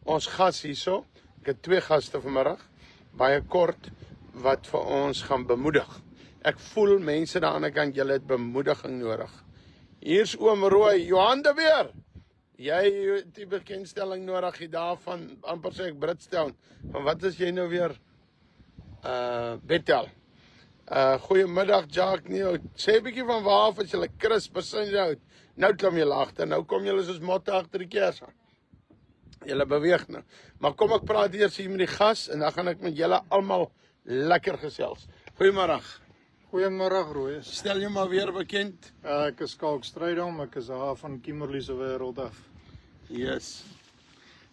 ons gas hierso. Ek het 2 gaste vanmiddag, baie kort, wat vir ons gaan bemoedig. Ek voel mense daar aan die kant, julle het bemoediging nodig. Hier's oom Rooi, Johan de Weer. Jy het die bekendstelling nodig hier daarvan, amper sê ek Britstown. Van wat is jy nou weer? Bethel. Goeiemiddag, Jacques Neo. Sê 'n bietjie van waar af as julle Chris besin jou. Nou klim julle agter, nou kom julle soos motte agter die kers aan. Julle beweeg nou. Maar kom ek praat eers hier met die gas en dan gaan ek met julle almal lekker gesels. Goeiemôre. Goeiemôre Roy. Stel jou maar weer bekend. Ek is Kalk Strydom, ek is daar van Kimberley se wêreld af. Yes.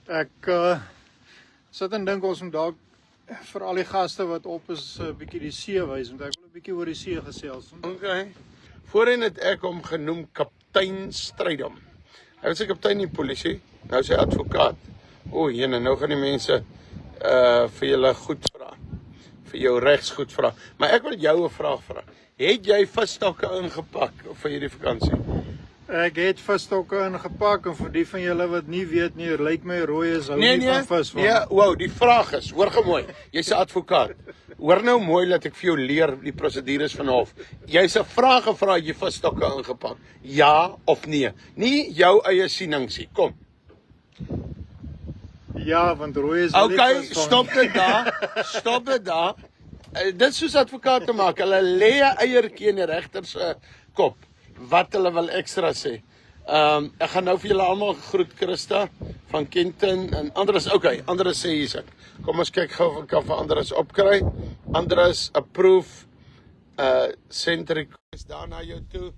Ek sit en dink ons moet dalk vir al die gaste wat op is 'n bietjie die see wys, want ek wil 'n bietjie oor die see gesels. Okay. Voorheen het ek hom genoem Kaptein Strydom. Hy was 'n kaptein in die polisie, nou is hy advokaat. O, jene, nou gaan die mense vir julle goed vra. Vir jou regsgoed vra. Maar ek wil jou 'n vraag vra. Het jy visstokke ingepak vir hierdie vakansie? Ek het visstokke ingepak en vir die van julle wat nie weet nie, lyk my Roy is hou nie van vis van. Ja, wow, die vraag is, hoor gemooi. Jy's 'n advokaat. Hoor nou mooi dat ek vir jou leer die prosedures van hof. Jy's 'n vraag gevra, het jy visstokke ingepak? Ja of nee? Nie jou eie sieningsie. Kom. Ja, want Roy is Okay, stop dit daar. Stop dit daar. Dit soos advokate maak. Hulle lê 'n eiertjie in die regter se kop. Wat hulle wil ekstra sê. Ek gaan nou vir julle almal groet, Christa van Kenton en Andres. Okay, Andres sê hier's ek. Kom ons kyk gou of ek kan vir Andres opkry. Andres approve send request daar na jou toe.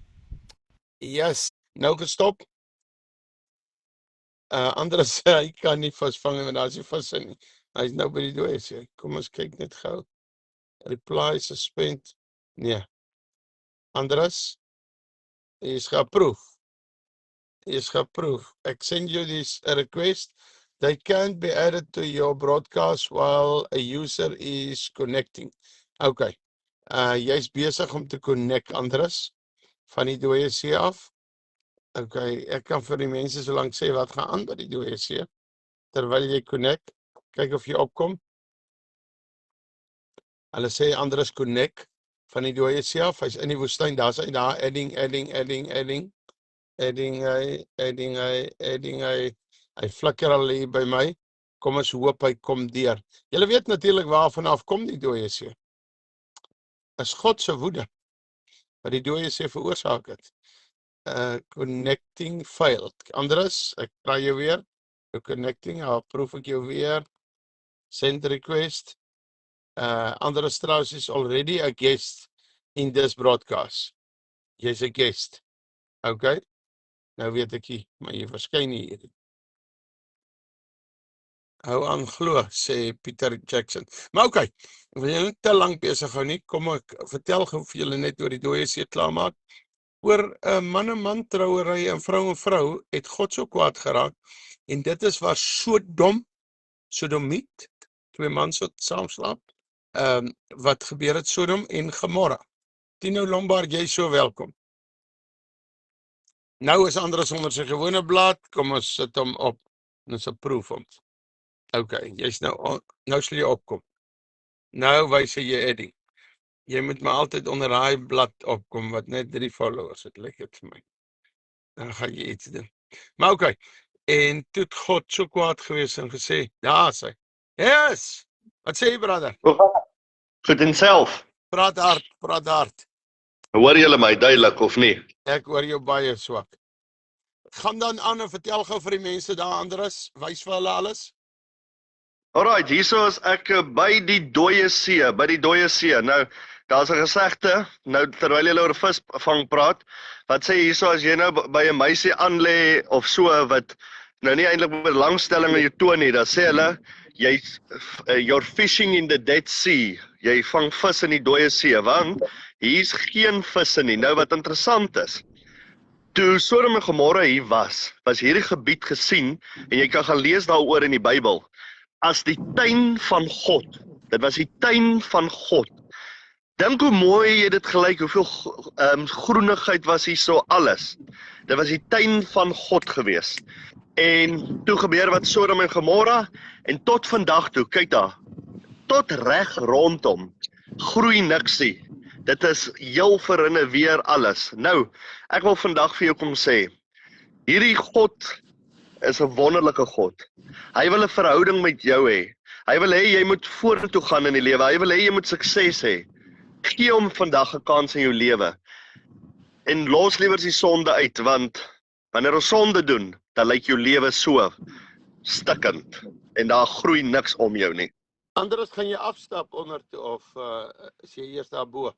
Yes, nou gestop. Andres sê hy kan nie visvang want daar's nie visse nie. Hy's nou by die dooie sê. Kom ons kyk net gou. Reply suspend. Nee. Andres is geapprove. Is geapprove. Ek send you this request. They can't be added to your broadcast while a user is connecting. Okay. Jy's besig om te connect, Andres, van die dooie see af. Okay, ek kan vir die mense so lank sê wat gaan aan by die dooie see terwyl jy connect. Kyk of jy opkom. Hulle sê Andres connect van die dooie see af. Hy's in die woestyn. Daar's hy daar adding. Hy flikker al hier by my. Kom ons hoop hy kom deur. Julle weet natuurlik waarvan af kom die dooie see. Is God se woede wat die dooie see veroorsaak het. Connecting failed. Andres, ek kry jou weer. Connecting, approve ek jou weer. Send request. Andres Strauss is already a guest in this broadcast. Jy's 'n guest. Okay? Nou weet ek nie, maar jy verskyn nie hier. Hou aan glo, sê Pieter Jackson. Maar okay, ek wil jy nie te lank besig hou nie. Kom ek vertel gou vir julle net oor die dooie see klaarmaak. Oor 'n man trouery en vrou het God so kwaad geraak en dit is waar Sodomiet, 2 mans wat saam slaap, wat gebeur het Sodom en Gomorra. Tino Lombard, jy so welkom. Nou is Andres onder sy gewone blad, kom ons sit hom op en ons approve hom. Okay, jy's nou sal jy opkom. Nou wys jy adding. Jy moet maar altyd onder daai blad opkom wat net 3 followers het, lyk dit vir my. Dan gaan jy iets doen. Maar okay, en toe het God so kwaad gewees en gesê, daar is hy. Yes! Wat sê jy, brother? Goed en self. Praat hard. Hoor julle my duidelik of nie? Ek hoor jou baie swak. Gaan dan aan en vertel gou vir die mense daar, Andres, wys vir hulle alles. Alright, hierso is ek by die dooie see, Nou, daar's 'n gesegde, nou terwyl jy oor visvang praat, wat sê hierso as jy nou by 'n meisie aanlê of so wat nou nie eintlik belangstelling in jou toon nie, dan sê hulle you're fishing in the Dead Sea. Jy vang vis in die dooie see, want hier's geen visse nie. Nou wat interessant is, toe Sodom en Gomorra hier was hierdie gebied gesien en jy kan gaan lees daaroor in die Bybel as die tuin van God. Dit was die tuin van God. Dink hoe mooi jy dit gelyk, hoeveel groenigheid was hier so alles. Dit was die tuin van God gewees. En toe gebeur wat Sodom en Gomorra en tot vandag toe, kyk daar, tot reg rondom groei niksie. Dit is heel verinne weer alles. Nou, ek wil vandag vir jou kom sê, hierdie God is 'n wonderlike God. Hy wil 'n verhouding met jou hê. Hy wil hê jy moet vorentoe gaan in die lewe. Hy wil hê jy moet sukses hê. Gee hom vandag 'n kans in jou lewe. En los liewer die sonde uit, want wanneer ons sonde doen, dan lyk jou lewe so stikkend en daar groei niks om jou nie. Andres, gaan jy afstap onder toe of is jy eers daarbo?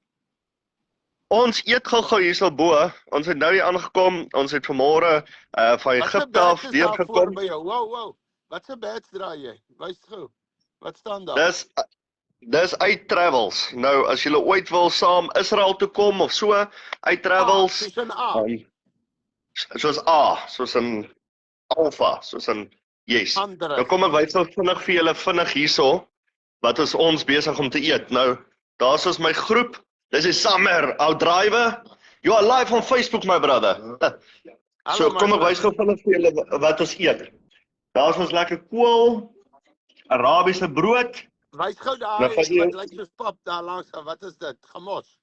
Ons eet gou hierso bo. Ons het nou hier aangekom. Ons het vanmôre van Egipte af deurgekom. Wow. Wat 'n badge dra jy? Wys gou. Wat staan daar? Dis uit travels. Nou as jy ooit wil saam Israel toe kom of so, uit travels. Soos 'n A. Soos A, soos 'n alpha, soos 'n yes. Andres. Nou kom ek wys nou vinnig vir julle vinnig hierso wat is ons besig om te eet. Nou, daar's ons my groep. Dis is Summer, our driver. You are live on Facebook, my brother. So kom ek wys gou vinnig vir julle wat ons eet. Daar's ons lekker kool, Arabiese brood. Wys gou daar, Nou, wat lyk soos pap daar langs. Wat is dit? Gamos.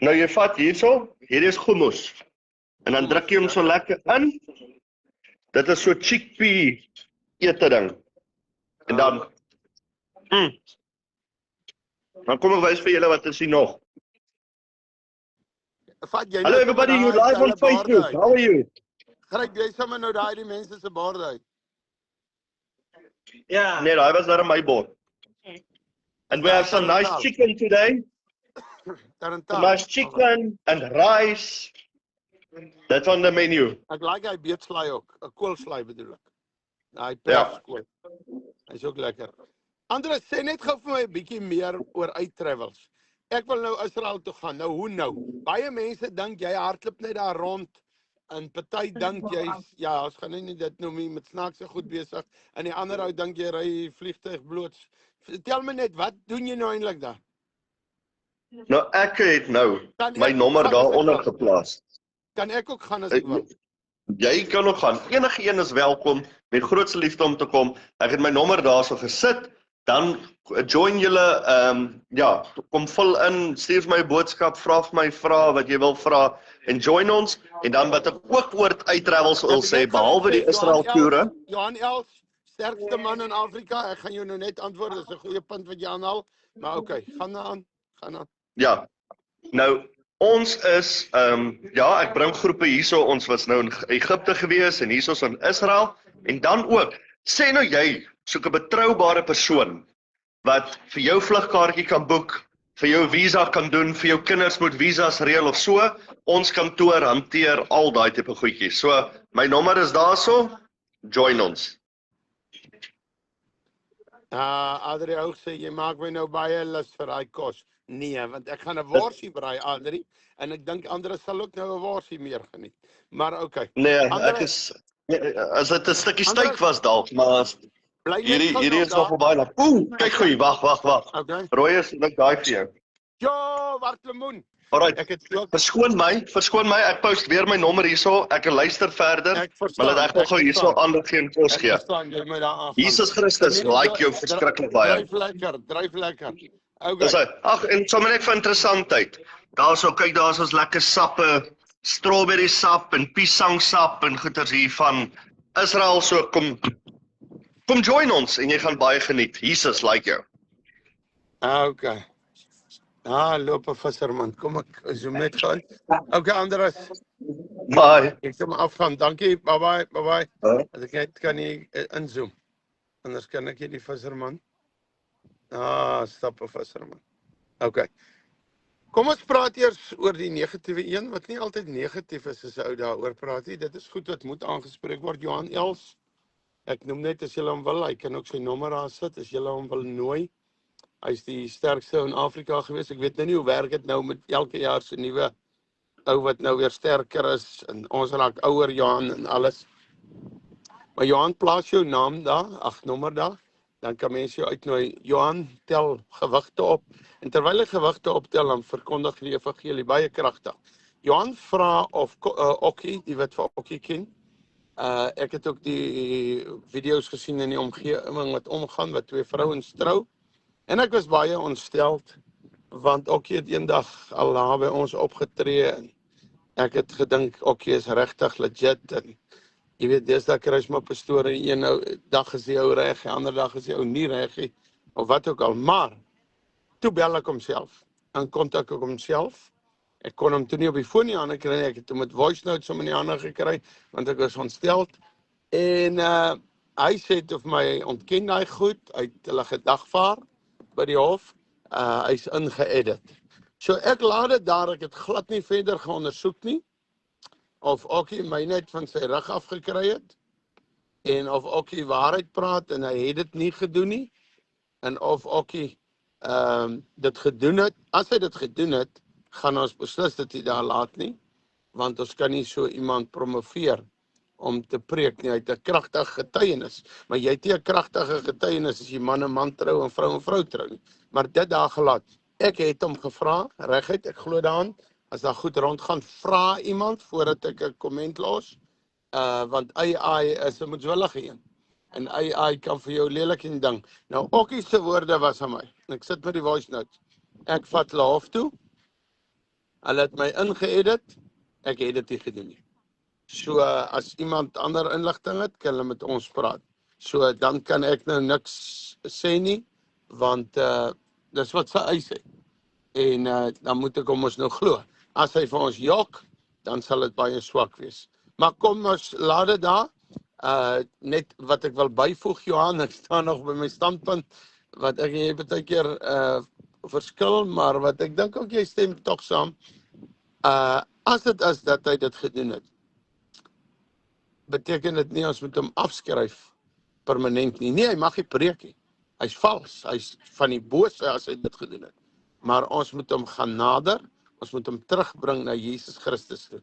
Nou jy vat hierso, hier is hummus. En dan druk jy hom so lekker in. Dit is so chickpea ete ding. En dan dan kom ek wys vir julle wat is hier nog. Hallo everybody, you live on Facebook. How are you? Gryp jy sommer nou daai die mense se bord uit. Ja. Nee, daai was daar in my bord. And we have some nice chicken today. Nice chicken and rice. That's on the menu. Ek like hy beetslaai ook, 'n koolslaai bedoel ek. Hy Ja. perskool. Hy's ook lekker. Andres, sê net gou vir my 'n bietjie meer oor uittravels. Ek wil nou Israel toe gaan. Nou hoe nou? Baie mense dink jy hardloop net daar rond en party dink jy's ons gaan nie dit noem nie met snaakse goed besig en die ander ou dink jy ry vliegtuig bloots. Vertel my net, wat doen jy nou eintlik daar? Nou ek het nou Kan my ek nommer gaan daaronder as ek geplaas. Kan ek ook gaan as ek wil? Jy kan nog gaan. Enige een is welkom. Met grootste liefde om te kom. Ek het my nommer daarso gesit. Dan join julle kom vul in, stuur vir my 'n boodskap, vra vir my vrae wat jy wil vra en join ons. En dan wat ek ook oor uittravels wil sê, behalwe die Israel toere. Johan Els, sterkste man in Afrika. Ek gaan jou nou net antwoord. Dis 'n goeie punt wat jy aanhaal. Maar okay, gaan aan. Ja. Nou ons is ek bring groepe hierso. Ons was nou in Egipte gewees en hierso's in Israel en dan ook sê nou jy soek 'n betroubare persoon wat vir jou vlugkaartjie kan boek, vir jou visa kan doen, vir jou kinders moet visas reël of so. Ons kantoor hanteer al daai tipe goedjies. So my nommer is daarso. Join ons. Adrie ook sê jy maak my nou baie lus vir daai kos. Nee, want ek gaan 'n worsie braai, Adrie, en ek dink ander sal ook nou 'n worsie meer geniet. Maar okay. Nee, ek is as dit 'n stukkie steak was dalk, maar hierdie is nog baie lank. Kyk gou, wag. Okay. Rooi is net daai vir jou. Jo, wat lemoen. Alright. Ek het ook Verskoon my, ek post weer my nommer hierso. Ek luister verder. Maar dit ek wil gou hierso ander geen kos gee. Jy moet daar aan. Jesus Christus, like jou verskriklik baie. Dryf lekker. Dis Okay. ag en sommer net vir interessantheid. Daarso kyk daar's ons lekker sappe, strawberry sap en piesangsap en goeters hier van Israel, so kom join ons en jy gaan baie geniet. Jesus like jou. Okay. Loop 'n visserman. Kom ek zoom net gaan. Okay, Andres. Bye. Ek sê maar afgaan. Dankie. Bye. Huh? As ek net kan nie inzoom. Anders kan ek nie die visserman. Stap 'n visserman. Okay. Kom ons praat eers oor die negatiewe een wat nie altyd negatief is as 'n ou daaroor praat nie. Dit is goed wat moet aangespreek word. Johan Els. Ek noem net as jy hom wil, hy kan ook sy nommer daar sit as jy hom wil nooi. Hy's die sterkste in Afrika gewees. Ek weet nou nie hoe werk dit nou met elke jaar se nuwe ou wat nou weer sterker is en ons raak ouer Johan en alles. Maar Johan, plaas jou naam daar, nommer daar. Dan kan mense jou uitnooi. Johan tel gewigte op en terwyl hy gewigte optel dan verkondig die evangelie baie kragtig. Johan vra of Okkie, die wat vir Okkie ken, Ek het ook die video's gesien in die omgewing wat omgaan, wat 2 vrouens trou. En ek was baie ontsteld, want Okkie het eendag al daar by ons opgetree en ek het gedink Okkie is regtig legit en jy weet, deesdae kry jy maar pastore, een dag is die ou reg, die ander dag is die ou nie reg nie, of wat ook al. Maar toe bel ek homself, en kontak ek homself. Ek kon hom toe nie op die foon in die hande kry nie, ek het hom met voice notes om in die hande gekry, want ek was ontsteld. En hy sê toe vir my, ontken hy goed, hy het hulle gedagvaar by die hof, hy's ingeedit. So ek laat dit daar, ek het glad nie verder geondersoek nie, of Okkie my net van sy rug afgekry het, en of Okkie waarheid praat, en hy het dit nie gedoen nie, en of Okkie dit gedoen het. As hy dit gedoen het, gaan ons beslis dit nie daar laat nie, want ons kan nie so iemand promoveer om te preek nie. Hy het 'n kragtige getuienis, maar jy het nie 'n kragtige getuienis as jy man en man trou en vrou trou nie. Maar dit daar gelaat. Ek het hom gevra, reguit, ek glo daaraan, as daar goed rondgaan, vra iemand voordat ek 'n komment los, want AI is 'n moedswillige een. En AI kan vir jou lelik en ding. Nou, Okkie se woorde was aan my. Ek sit met die voice notes. Ek vat hulle hof toe. Hulle het my ingeedit. Ek het dit nie gedoen nie. So, as iemand ander inligting het, kan hulle met ons praat. So, dan kan ek nou niks sê nie, want dis wat sy eis sê. En dan moet ek hom ons nou glo. As hy vir ons jok, dan sal dit baie swak wees. Maar kom ons, laat dit daar. Net wat ek wil byvoeg, Johan, ek staan nog by my standpunt, wat ek en jy baie keer verskil, maar wat ek dink ook jy stem tog saam. As dit is dat hy dit gedoen het, beteken dit nie ons moet hom afskryf permanent nie. Nee, hy mag nie preek nie. Hy's vals, hy's van die bose as hy dit gedoen het. Maar ons moet hom gaan nader, ons moet hom terugbring na Jesus Christus toe.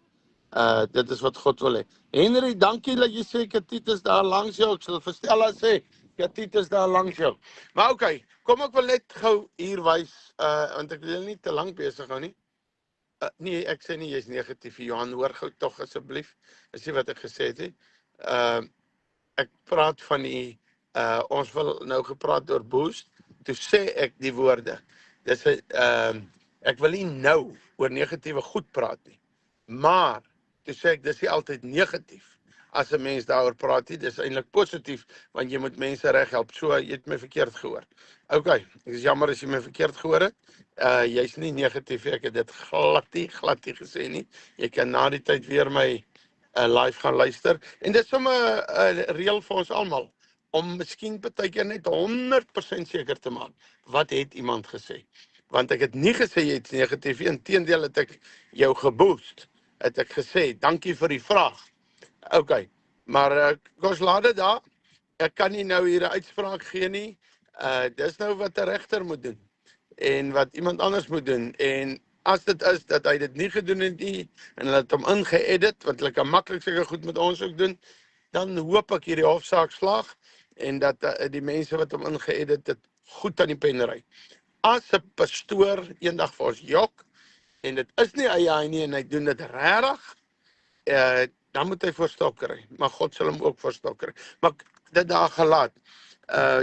Dit is wat God wil hê. Henry, dankie dat jy sê Katiet is daar langs jou. Ek sal vir Stella sê Katiet is daar langs jou. Maar okay, kom ek wil net gou hier wys, want ek wil nie te lank besig hou nie. Nee, ek sê nie jy's negatief, Johan, hoor gou tog asseblief. Is nie wat ek gesê het nie. Ek praat van die ons wil nou gepraat oor boost. Toe sê ek die woorde. Dis ek wil nie nou oor negatiewe goed praat nie. Maar toe sê ek dis nie altyd negatief as 'n mens daaroor praat nie. Dis eintlik positief want jy moet mense reg help. So jy het my verkeerd gehoor. Okay, ek is jammer as jy my verkeerd gehoor het. Jy's nie negatief, ek het dit glad nie gesê nie. Jy kan na die tyd weer my live gaan luister. En dit is sommer 'n reël vir ons almal om miskien partykeer net 100% seker te maak. Wat het iemand gesê? Want ek het nie gesê jy het negatief, inteendeel het ek jou geboost. Het ek gesê, dankie vir die vraag. Okay, maar ons laat dit daar. Ek kan nie nou hier 'n uitspraak gee nie. Dis nou wat 'n regter moet doen. En wat iemand anders moet doen. En as dit is dat hy dit nie gedoen het nie, en hulle het hom ingeedit, want hulle kan maklik seker goed met ons ook doen, dan hoop ek hierdie hofsaak slaag, en dat die mense wat hom ingeedit het, goed aan die pen ry. As 'n pastoor eendag vir ons jok, en dit is nie AI nie, en hy doen dit regtig, dan moet hy voorstok kry. Maar God sal hom ook voorstok kry. Maar dit daar gelaat.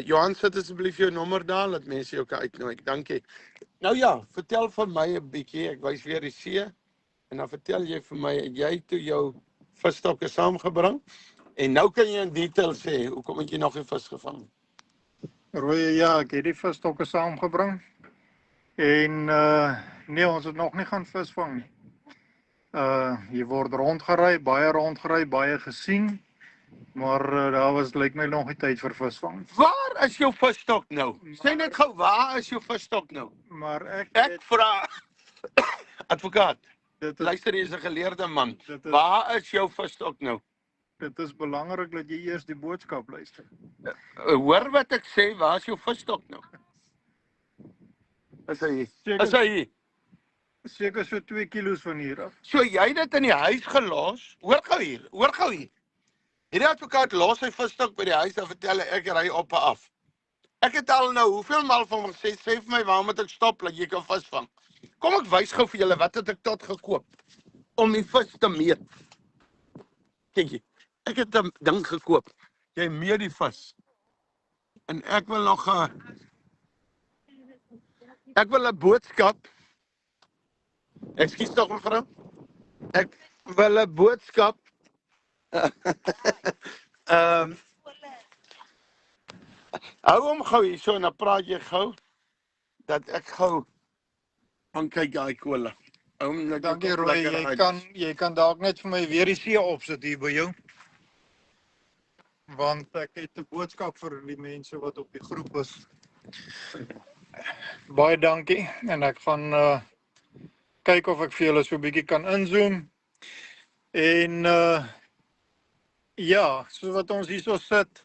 Johan, sit asseblief jou nommer daar, dat mense jou kan uitnooi. Dankie. Nou ja, vertel vir my 'n bietjie, ek wys weer die see, en dan vertel jy vir my, jy toe jou visstokke saamgebring, en nou kan jy in detail sê, hoekom het jy nog nie vis gevang? Roy, ja, ek het die visstokke saamgebring. En nee, ons het nog nie gaan visvang nie. Jy word rondgery, baie gesien, maar daar was lyk my nog nie tyd vir visvang. Waar is jou visstok nou? Sê net gou, waar is jou visstok nou? Maar Ek vra advokaat. Dit is, Luister, jy is 'n geleerde man. dit is, Waar is jou visstok nou? dit is belangrik dat jy eers die boodskap luister. Hoor wat ek sê, waar is jou visstok nou? Is hy hier? Is hy hier? Seker so 2 kilos van hier af. So jy het dit in die huis gelos? Hoor gou hier. Hierdie advokaat los sy visstok by die huis en vertel ek ry op en af. Ek het al nou hoeveel maal van hom gesê, sê vir my waar moet ek stop dat jy kan visvang. Kom ek wys gou vir julle wat het ek tot gekoop om die vis te meet. Kyk hier. Ek het 'n ding gekoop. Jy meer die vis. En ek wil nog 'n boodskap. Ekskuus tog mevrou. Ek wil 'n boodskap. Hou hom gou hierso en dan praat jy gou dat ek gou gaan kyk daai kolle. Dankie Roy, jy kan dalk net vir my weer die see opsit hier by jou. Want ek het 'n boodskap vir die mense wat op die groep is. Baie dankie en ek gaan kyk of ek vir julle so 'n bietjie kan inzoom. En ja, so wat ons hierso sit,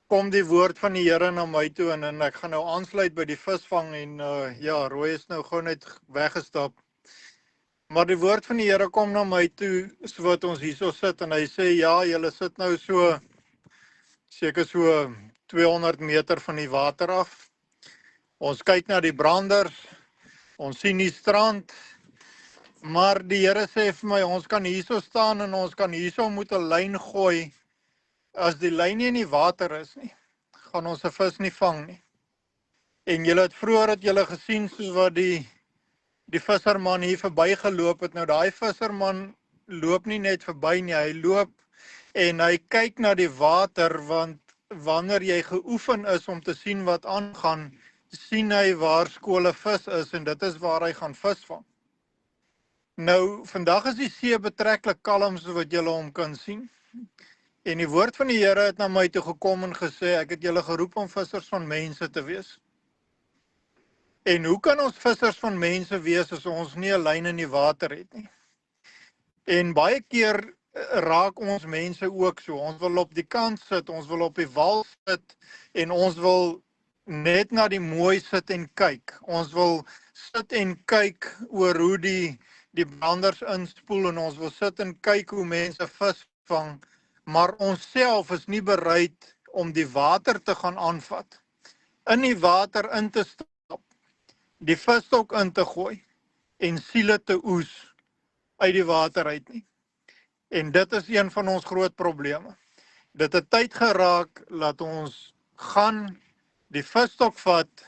kom die woord van die Here na my toe en ek gaan nou aansluit by die visvang en ja, Roy is nou gou net weggestap. Maar die woord van die Here kom na my toe, so wat ons hierso sit en hy sê ja, julle sit nou so seker so 200 meter van die water af. Ons kyk na die branders, ons sien die strand, maar die Here sê vir my, ons kan hierso staan en ons kan hierso moet 'n lyn gooi. As die lyn nie in die water is nie, gaan ons 'n vis nie vang nie. En julle het vroeër gesien soos wat die visserman hier verbygeloop het. Nou daai visserman loop nie net verby nie, hy loop en hy kyk na die water, want wanneer jy geoefen is om te sien wat aangaan, sien hy waar skole vis is en dit is waar hy gaan visvang. Nou, vandag is die see betreklik kalm so wat julle hom kan sien. En die woord van die Here het na my toe gekom en gesê, ek het julle geroep om vissers van mense te wees. En hoe kan ons vissers van mense wees as ons nie 'n lyn in die water het nie? En baie keer raak ons mense ook so. Ons wil op die kant sit, ons wil op die wal sit en ons wil net na die mooi sit en kyk. Ons wil sit en kyk oor hoe die branders inspoel en ons wil sit en kyk hoe mense vis vang, maar ons self is nie bereid om die water te gaan aanvat, in die water in te stap, die visstok in te gooi en siele te oes uit die water uit nie. En dit is een van ons groot probleme. Dit het tyd geraak dat ons gaan die visstok vat,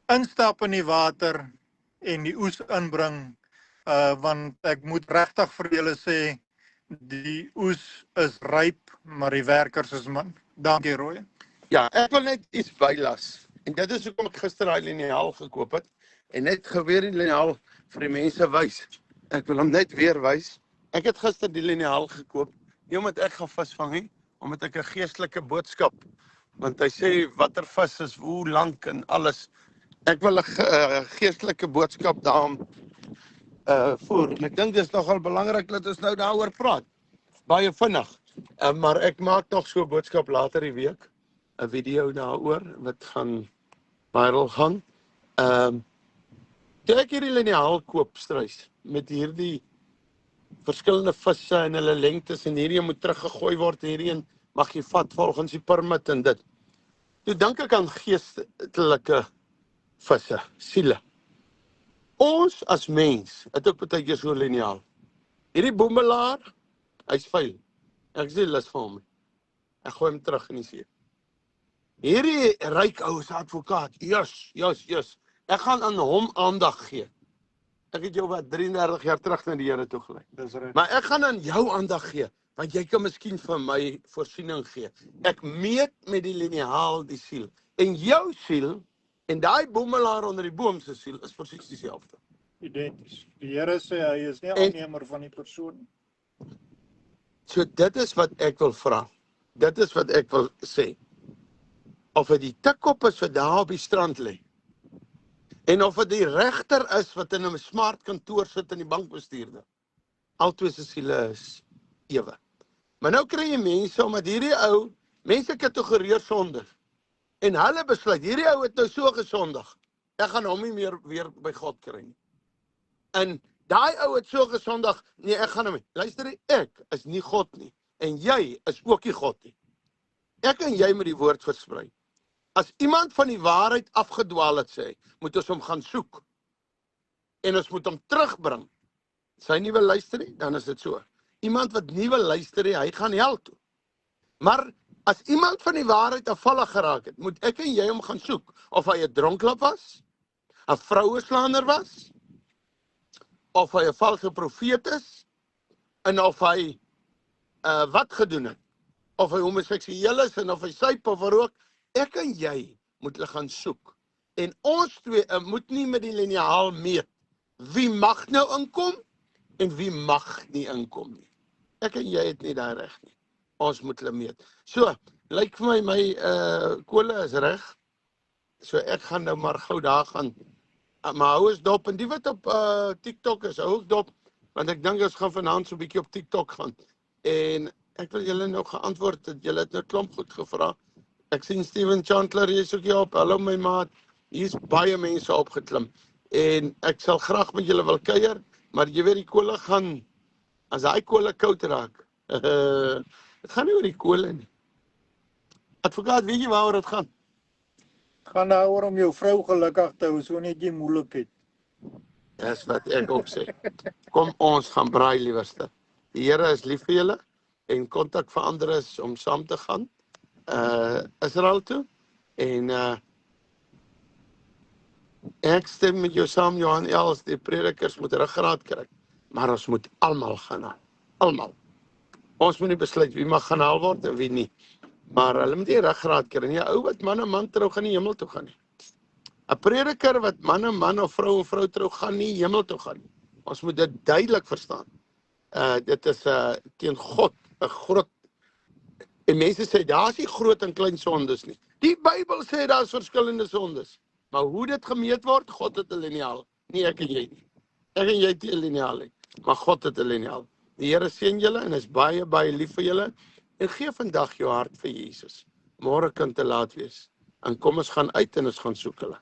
instap in die water en die oes inbring, want ek moet regtig vir julle sê, die oes is ryp, maar die werkers is min. Dankie Roy. Ja, ek wil net iets bylas. En dit is hoekom ek gister daai liniaal gekoop het en net geweer die liniaal vir die mense wys. Ek wil hom net weer wys. Ek het gister die liniaal gekoop, nie omdat ek gaan visvang nie, omdat ek 'n geestelike boodskap, want hy sê watter vis is hoe lank en alles. Ek wil 'n geestelike boodskap daarom voer. En ek dink dit is nogal belangrik dat ons nou daaroor praat. Baie vinnig. Maar ek maak nog so 'n boodskap later die week, 'n video daaroor wat gaan viral gaan. Toe ek hierdie liniaal koop struis met hierdie verskillende visse en hulle lengtes en hierdie moet teruggegooi word en hierdie mag jy vat volgens die permit en dit. Toe dink ek aan geestelike visse, siele. Ons as mens het ook baie keer so liniaal. Hierdie boemelaar, hy's vuil. Ek sê lus vir hom. Ek gooi hom terug in die see. Hierdie ryk ou se advokaat, yes. Ek gaan aan hom aandag gee. Ek het jou wat 33 jaar terug na die Here toe gelei. Dis reg. Maar ek gaan aan jou aandag gee, want jy kan miskien vir my voorsiening gee. Ek meet met die liniaal die siel. En jou siel en daai boemelaar onder die boom se siel is presies dieselfde. Identies. Die Here sê hy is nie aannemer van die persoon nie. So dit is wat ek wil vra. Dit is wat ek wil sê. Of dit die tikkop is wat daar op die strand lê. En of dit die regter is wat in 'n smart kantoor sit in die bankbestuurder. Altwee se siele is ewe. Maar nou kry jy mense omdat hierdie ou mense kategoreer sondig. En hulle besluit, hierdie ou het nou so gesondig. Ek gaan hom nie meer weer by God kry nie. En daai ou het so gesondig, nee, ek gaan hom nie. Luister, ek is nie God nie. En jy is ook nie God nie. Ek en jy moet die woord versprei. As iemand van die waarheid afgedwaal het sê, moet ons hom gaan soek. En ons moet hom terugbring. As hy nie wil luister nie, dan is dit so. Iemand wat nie wil luister nie, hy gaan hel toe. Maar as iemand van die waarheid afvallig geraak het, moet ek en jy hom gaan soek. Of hy 'n dronklap was, 'n vroueslander was, of hy 'n valse profeet is, en of hy wat gedoen het. Of hy homoseksueel is, en of hy suip of rook. Ek en jy moet hulle gaan soek. En ons twee moet nie met die liniaal meet. Wie mag nou inkom, en wie mag nie inkom nie. Ek en jy het nie daai reg nie. Ons moet hulle meet. So, lyk vir my kole is reg. So ek gaan nou maar gou daar gaan. Maar hou eens dop, en die wat op TikTok is, hou ook dop, want ek dink ons gaan vanaand so 'n bietjie op TikTok gaan. En ek wil julle nou geantwoord het, julle het nou klomp goed gevra. Ek sien Steven Chandler, jy is ook hier op, hallo my maat, hier is baie mense opgeklim. En ek sal graag met julle wil kuier, maar jy weet die kole gaan, as hy kole koud raak, het gaan nie oor die kole nie. Advokaat, weet jy waaroor het gaan? Gaan daaroor om jou vrou gelukkig te hou, so net jy moeilikheid. Dis wat ek ook sê. Kom ons gaan braai liewerste. Die Here is lief vir julle en kontak vir ander is om saam te gaan. Israel toe. En ek stem met jou saam, Johan Els, die predikers moet ruggraat kry. Maar ons moet almal gaan haal. Almal. Ons moet nie besluit wie mag gaan haal word en wie nie. Maar hulle moet nie ruggraat kry nie. 'n Ou wat man en man trou gaan nie hemel toe gaan nie. 'n Prediker wat man en man of vrou en vrou trou gaan nie hemel toe gaan nie. Ons moet dit duidelik verstaan. Dit is teen God 'n groot. En mense sê daar's nie groot en klein sondes nie. Die Bybel sê daar's verskillende sondes. Maar hoe dit gemeet word, God het 'n liniaal. Nie ek en jy nie. Ek en jy het nie 'n liniaal nie, maar God het 'n liniaal. Die Here seën julle en is baie baie lief vir julle. En gee vandag jou hart vir Jesus. Môre kan te laat wees. En kom ons gaan uit en ons gaan soek hulle.